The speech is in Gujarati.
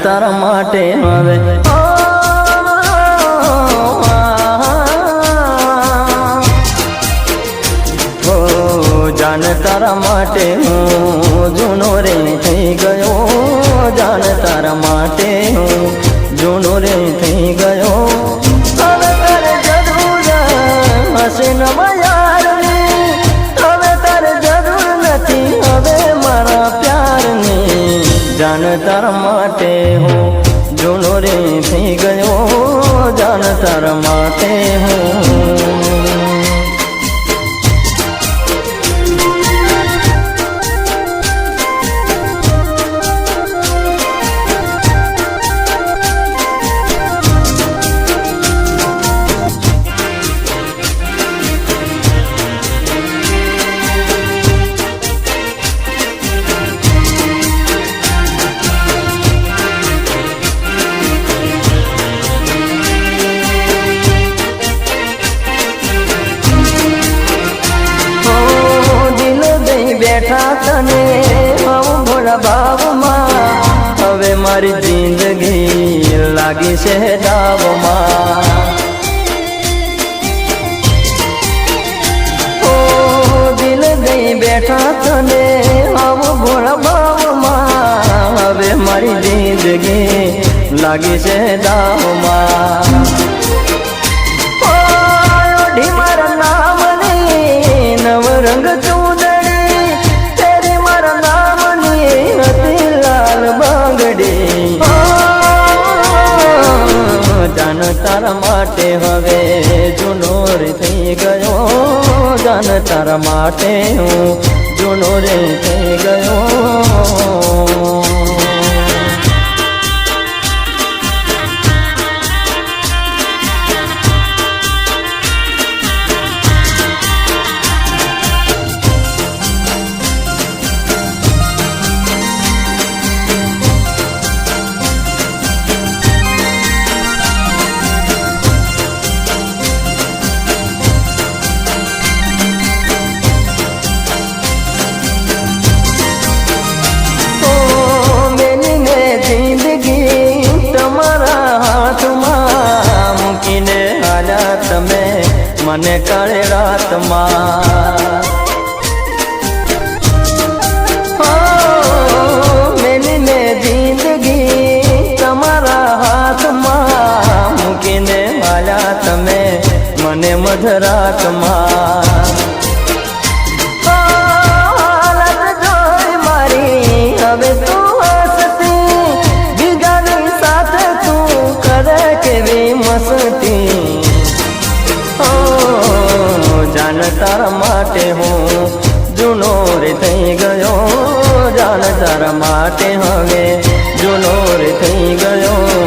તારા માટે હવે જાન તારા માટે હું જૂનો રે થઈ ગયો, જાન તારા માટે હું જૂનો રે થઈ ગયો। હવે તારે જરૂર હશે નવા યારની, હવે તારે જરૂર નથી હવે મારા પ્યારની। જાન તારા માટે હું જૂનો રે થઈ ગયો, જાન તારા માટે હું બેઠા તને હું ભોળા ભાવમાં, હવે મારી જિંદગી લાગી છે દાવમાં। ઓ દિલ દઈ બેઠા તને હું ભોળા ભાવમાં, હવે મારી જિંદગી લાગી છે દાવમાં। ઓઢી મારા નામની નવરંગ જાન તારા માટે હવે જૂનો રે થઈ ગયો, જાન તારા માટે હું જૂનો રે થઈ ગયો। તમે મને કાળે રાતમાં મેલીને જિંદગી તમારા હાથમાં મૂકીને માળ્યા તમે મને મધરાતમાં। હાલત જોઈ મારી હવે તું હસતી, બીજાની સાથે તું કરે કેવી મસ્તી। જાન તારા માટે હું જૂનો રે થઈ ગયો, જાન તારા માટે હવે જૂનો રે થઈ ગયો।